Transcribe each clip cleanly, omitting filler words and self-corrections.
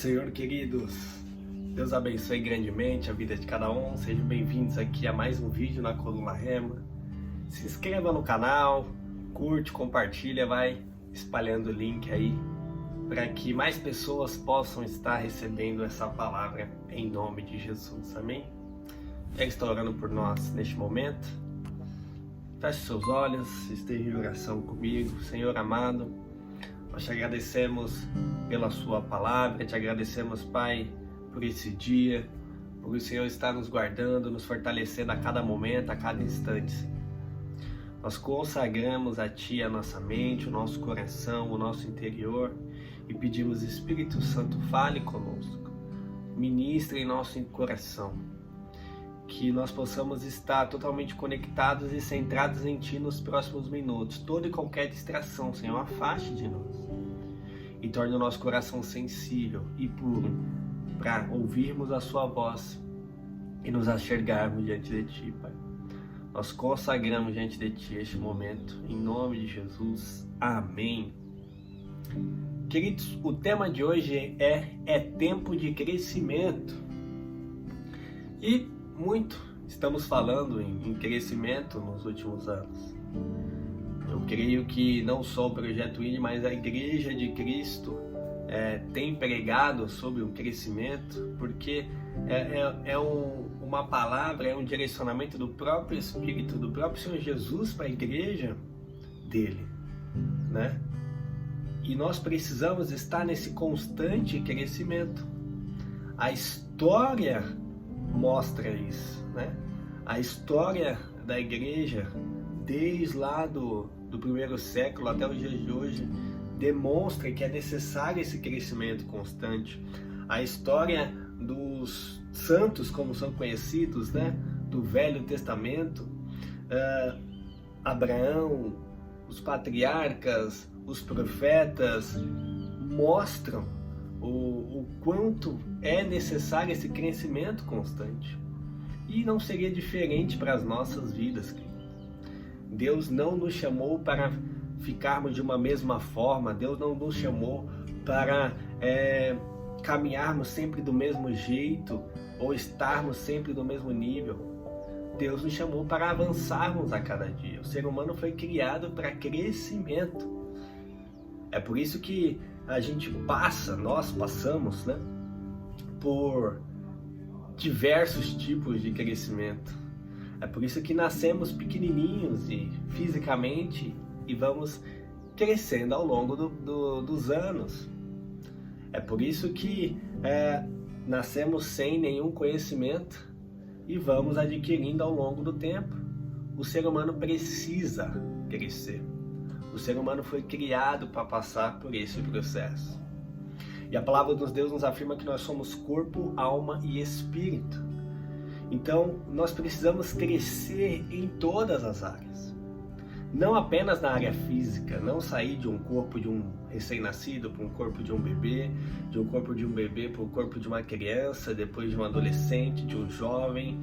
Senhor, queridos. Deus abençoe grandemente a vida de cada um. Sejam bem-vindos aqui a mais um vídeo na Coluna Rema. Se inscreva no canal, curte, compartilha, vai espalhando o link aí para que mais pessoas possam estar recebendo essa palavra em nome de Jesus. Amém? Ele está orando por nós neste momento. Feche seus olhos, esteja em oração comigo. Senhor amado, nós te agradecemos pela sua palavra, te agradecemos, Pai, por esse dia, por o Senhor estar nos guardando, nos fortalecendo a cada momento, a cada instante, Senhor. Nós consagramos a Ti a nossa mente, o nosso coração, o nosso interior e pedimos, Espírito Santo, fale conosco, ministre em nosso coração, que nós possamos estar totalmente conectados e centrados em Ti nos próximos minutos. Toda e qualquer distração, Senhor, afaste de nós e torne o nosso coração sensível e puro para ouvirmos a Sua voz e nos enxergarmos diante de Ti, Pai. Nós consagramos diante de Ti este momento, em nome de Jesus. Amém. Queridos, o tema de hoje é tempo de crescimento. E muito estamos falando em crescimento nos últimos anos. Eu creio que não só o Projeto ID, mas a Igreja de Cristo tem pregado sobre o crescimento, porque uma palavra, é um direcionamento do próprio Espírito, do próprio Senhor Jesus para a Igreja dele, né? E nós precisamos estar nesse constante crescimento. A história mostra isso, né? A história da igreja, desde lá do primeiro século até os dias de hoje, demonstra que é necessário esse crescimento constante. A história dos santos, como são conhecidos, né? Do Velho Testamento, Abraão, os patriarcas, os profetas, mostram o quanto é necessário esse crescimento constante. E não seria diferente para as nossas vidas, queridos. Deus não nos chamou para ficarmos de uma mesma forma, Deus não nos chamou para caminharmos sempre do mesmo jeito ou estarmos sempre do mesmo nível. Deus nos chamou para avançarmos a cada dia. O ser humano foi criado para crescimento. É por isso que nós passamos, né, por diversos tipos de crescimento. É por isso que nascemos pequenininhos e fisicamente e vamos crescendo ao longo dos anos. É por isso que nascemos sem nenhum conhecimento e vamos adquirindo ao longo do tempo. O ser humano precisa crescer. O ser humano foi criado para passar por esse processo. E a palavra de Deus nos afirma que nós somos corpo, alma e espírito. Então, nós precisamos crescer em todas as áreas. Não apenas na área física, não sair de um corpo de um recém-nascido para um corpo de um bebê, de um corpo de um bebê para o corpo de uma criança, depois de um adolescente, de um jovem,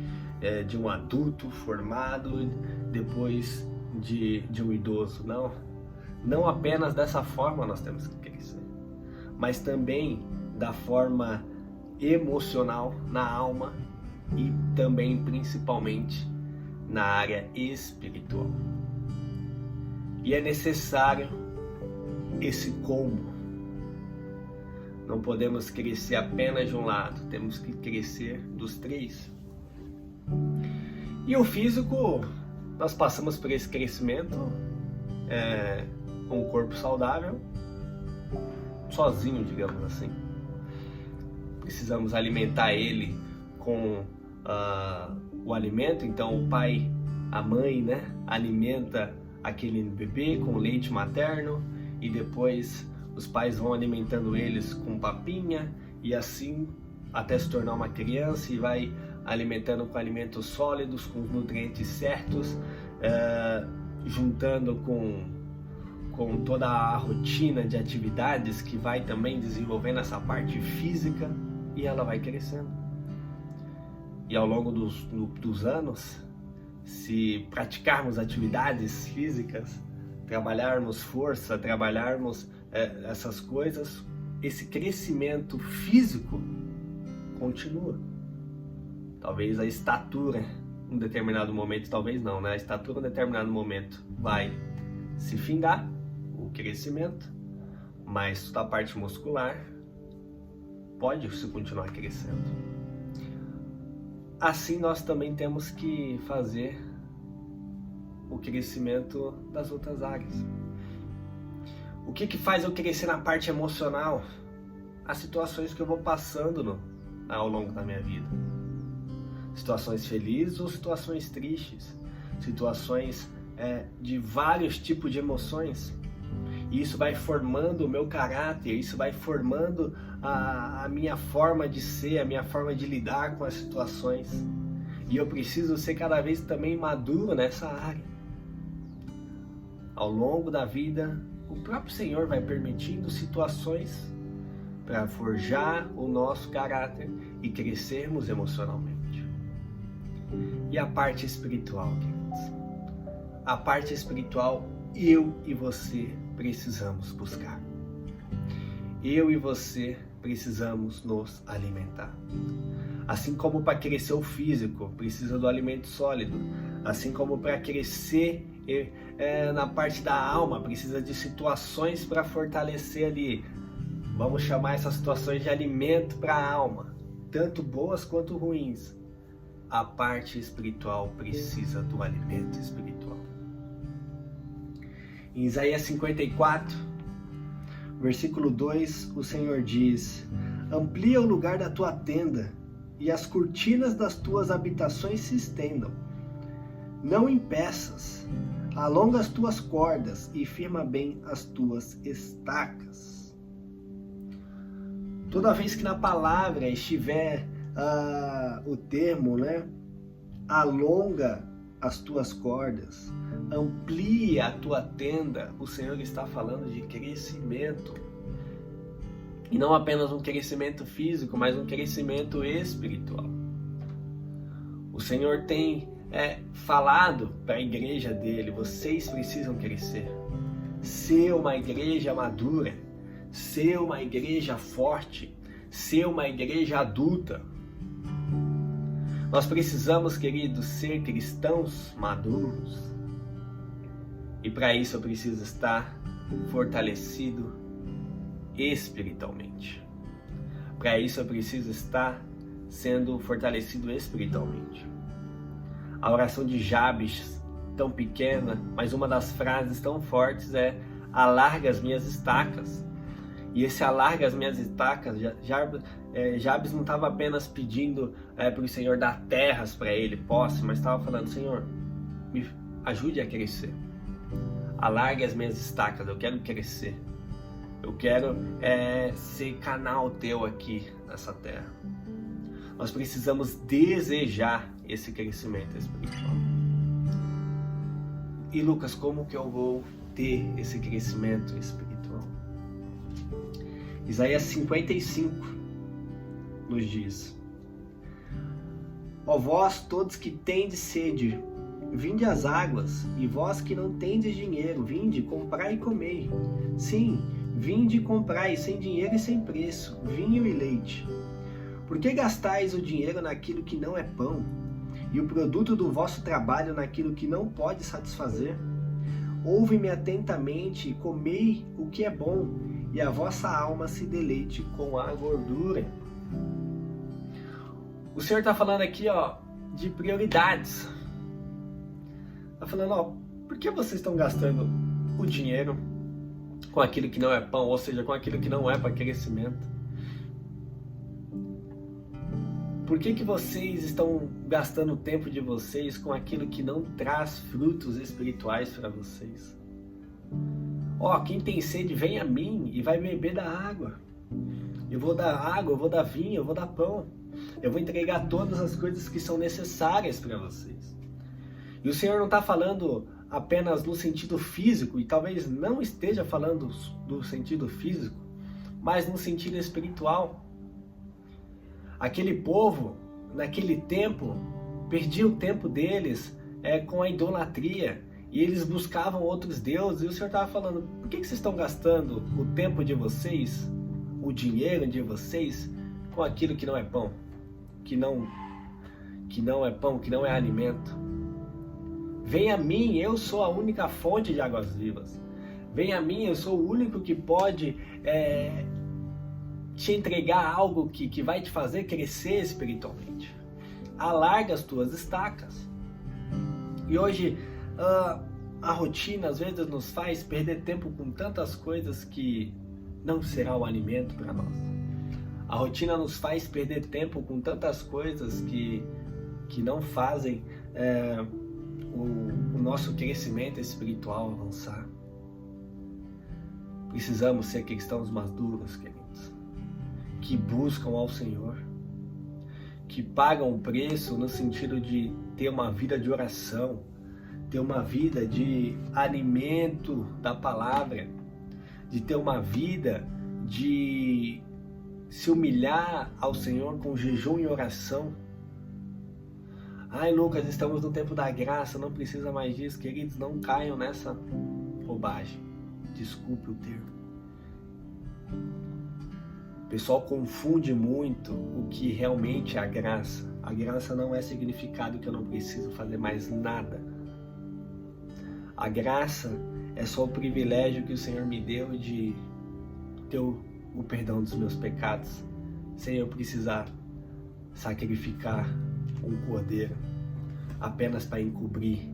de um adulto formado, depois de um idoso. Não apenas dessa forma nós temos que crescer, mas também da forma emocional, na alma e também principalmente na área espiritual. E é necessário esse combo. Não podemos crescer apenas de um lado, temos que crescer dos três. E o físico, nós passamos por esse crescimento com um corpo saudável, sozinho, digamos assim. Precisamos alimentar ele com o alimento, então o pai, a mãe, né, alimenta aquele bebê com leite materno e depois os pais vão alimentando eles com papinha e assim até se tornar uma criança e vai alimentando com alimentos sólidos, com os nutrientes certos, juntando com toda a rotina de atividades que vai também desenvolvendo essa parte física e ela vai crescendo. E ao longo dos anos, se praticarmos atividades físicas, trabalharmos força, trabalharmos essas coisas, esse crescimento físico continua. Talvez a estatura em um determinado momento, talvez não, né? A estatura em um determinado momento vai se findar, o crescimento, mas a parte muscular pode se continuar crescendo. Assim nós também temos que fazer o crescimento das outras áreas. O que faz eu crescer na parte emocional? As situações que eu vou passando ao longo da minha vida. Situações felizes ou situações tristes. Situações de vários tipos de emoções. E isso vai formando o meu caráter, isso vai formando a minha forma de ser, a minha forma de lidar com as situações. E eu preciso ser cada vez também maduro nessa área. Ao longo da vida, o próprio Senhor vai permitindo situações para forjar o nosso caráter e crescermos emocionalmente. E a parte espiritual, queridos? A parte espiritual, eu e você precisamos buscar. Eu e você precisamos nos alimentar. Assim como para crescer o físico precisa do alimento sólido, assim como para crescer na parte da alma precisa de situações para fortalecer ali. Vamos chamar essas situações de alimento para a alma, tanto boas quanto ruins. A parte espiritual precisa do alimento espiritual. Em Isaías 54, versículo 2, o Senhor diz: amplia o lugar da tua tenda e as cortinas das tuas habitações se estendam. Não impeças, alonga as tuas cordas e firma bem as tuas estacas. Toda vez que na palavra estiver o termo, alonga as tuas cordas, amplia a tua tenda, o Senhor está falando de crescimento. E não apenas um crescimento físico, mas um crescimento espiritual. O Senhor tem falado para a igreja dele: vocês precisam crescer, ser uma igreja madura, ser uma igreja forte, ser uma igreja adulta. Nós precisamos, queridos, ser cristãos maduros. E para isso eu preciso estar fortalecido espiritualmente. Para isso eu preciso estar sendo fortalecido espiritualmente. A oração de Jabes, tão pequena, mas uma das frases tão fortes é: alarga as minhas estacas. E esse alarga as minhas estacas, Jabes não estava apenas pedindo para o Senhor dar terras para ele, posse, mas estava falando: Senhor, me ajude a crescer. Alargue as minhas estacas, eu quero crescer. Eu quero ser canal teu aqui nessa terra. Nós precisamos desejar esse crescimento espiritual. E Lucas, como que eu vou ter esse crescimento espiritual? Isaías 55 nos diz: ó vós todos que tendes sede, vinde às águas, e vós que não tendes dinheiro, vinde, comprai e comei. Sim, vinde e comprai sem dinheiro e sem preço, vinho e leite. Por que gastais o dinheiro naquilo que não é pão, e o produto do vosso trabalho naquilo que não pode satisfazer? Ouve-me atentamente e comei o que é bom, e a vossa alma se deleite com a gordura. O Senhor está falando aqui, de prioridades. Está falando, por que vocês estão gastando o dinheiro com aquilo que não é pão, ou seja, com aquilo que não é para crescimento? Por que vocês estão gastando o tempo de vocês com aquilo que não traz frutos espirituais para vocês? Quem tem sede, vem a mim e vai beber da água. Eu vou dar água, eu vou dar vinho, eu vou dar pão. Eu vou entregar todas as coisas que são necessárias para vocês. E o Senhor não está falando apenas no sentido físico, e talvez não esteja falando do sentido físico, mas no sentido espiritual. Aquele povo, naquele tempo, perdia o tempo deles com a idolatria, e eles buscavam outros deuses, e o Senhor estava falando: por que vocês estão gastando o tempo de vocês o dinheiro de vocês com aquilo que não é pão, que não é pão, que não é alimento. Venha a mim, eu sou a única fonte de águas vivas. Venha a mim, eu sou o único que pode te entregar algo que vai te fazer crescer espiritualmente. Alarga as tuas estacas. E hoje a rotina às vezes nos faz perder tempo com tantas coisas que não será o alimento para nós. A rotina nos faz perder tempo com tantas coisas que não fazem o nosso crescimento espiritual avançar. Precisamos ser cristãos maduros, queridos, que buscam ao Senhor, que pagam o preço no sentido de ter uma vida de oração, ter uma vida de alimento da palavra, de ter uma vida de se humilhar ao Senhor com jejum e oração. Ai, Lucas, estamos no tempo da graça, não precisa mais disso. Queridos, não caiam nessa bobagem. Desculpe o termo. O pessoal confunde muito o que realmente é a graça. A graça não é significado que eu não preciso fazer mais nada. A graça é só o privilégio que o Senhor me deu de ter o perdão dos meus pecados, sem eu precisar sacrificar um cordeiro apenas para encobrir.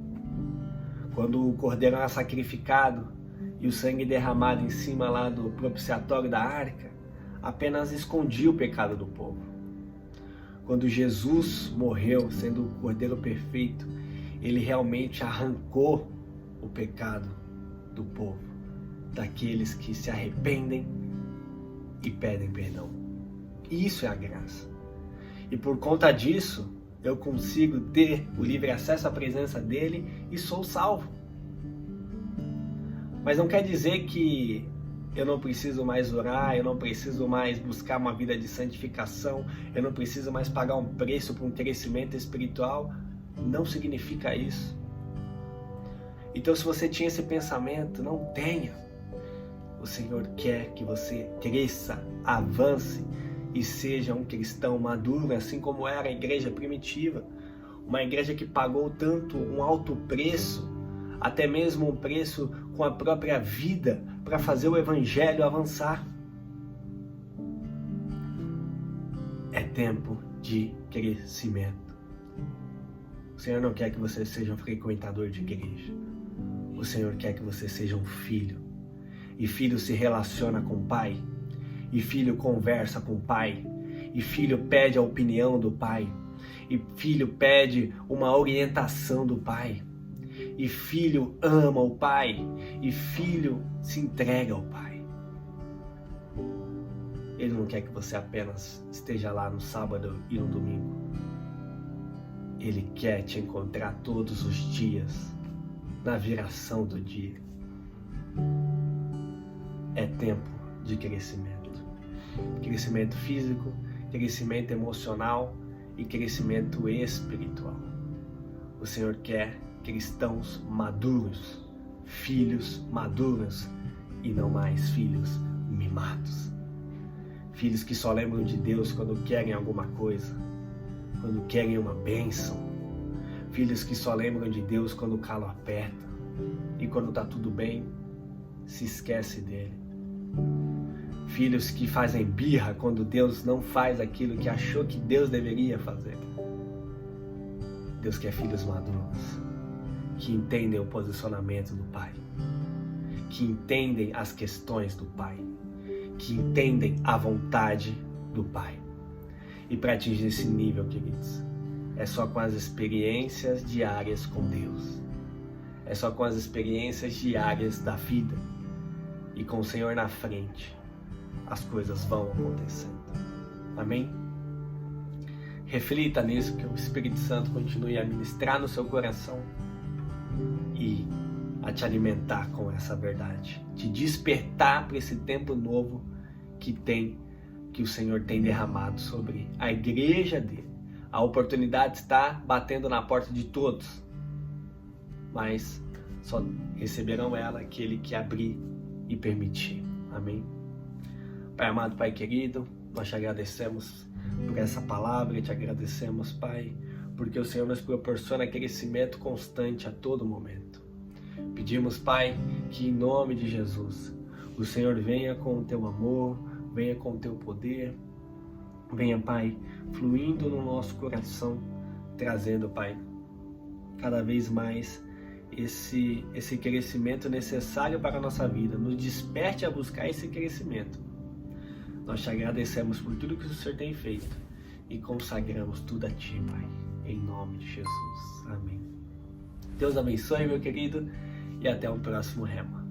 Quando o cordeiro era sacrificado e o sangue derramado em cima lá do propiciatório da arca, apenas escondia o pecado do povo. Quando Jesus morreu, sendo o cordeiro perfeito, ele realmente arrancou o pecado do povo, daqueles que se arrependem e pedem perdão. Isso é a graça. E por conta disso, eu consigo ter o livre acesso à presença dele e sou salvo. Mas não quer dizer que eu não preciso mais orar, eu não preciso mais buscar uma vida de santificação, eu não preciso mais pagar um preço para um crescimento espiritual. Não significa isso. Então, se você tinha esse pensamento, não tenha. O Senhor quer que você cresça, avance e seja um cristão maduro, assim como era a igreja primitiva. Uma igreja que pagou tanto um alto preço, até mesmo um preço com a própria vida, para fazer o evangelho avançar. É tempo de crescimento. O Senhor não quer que você seja um frequentador de igreja. O Senhor quer que você seja um filho. E filho se relaciona com o pai. E filho conversa com o pai. E filho pede a opinião do pai. E filho pede uma orientação do pai. E filho ama o pai. E filho se entrega ao pai. Ele não quer que você apenas esteja lá no sábado e no domingo. Ele quer te encontrar todos os dias, na viração do dia. É tempo de crescimento. Crescimento físico, crescimento emocional e crescimento espiritual. O Senhor quer cristãos maduros, filhos maduros e não mais filhos mimados. Filhos que só lembram de Deus quando querem alguma coisa, quando querem uma bênção. Filhos que só lembram de Deus quando o calo aperta e quando está tudo bem, se esquece dele. Filhos que fazem birra quando Deus não faz aquilo que achou que Deus deveria fazer. Deus quer filhos maduros, que entendem o posicionamento do Pai, que entendem as questões do Pai, que entendem a vontade do Pai. E para atingir esse nível, queridos, é só com as experiências diárias com Deus. É só com as experiências diárias da vida e com o Senhor na frente, as coisas vão acontecendo. Amém? Reflita nisso, que o Espírito Santo continue a ministrar no seu coração e a te alimentar com essa verdade, te despertar para esse tempo novo que o Senhor tem derramado sobre a igreja dele. A oportunidade está batendo na porta de todos, mas só receberão ela aquele que abrir e permitir. Amém? Pai amado, Pai querido, nós te agradecemos por essa palavra, te agradecemos, Pai, porque o Senhor nos proporciona crescimento constante a todo momento. Pedimos, Pai, que em nome de Jesus, o Senhor venha com o teu amor, venha com o teu poder, venha, Pai, fluindo no nosso coração, trazendo, Pai, cada vez mais esse crescimento necessário para a nossa vida. Nos desperte a buscar esse crescimento. Nós te agradecemos por tudo que o Senhor tem feito e consagramos tudo a Ti, Pai, em nome de Jesus. Amém. Deus abençoe, meu querido, e até o próximo Rema.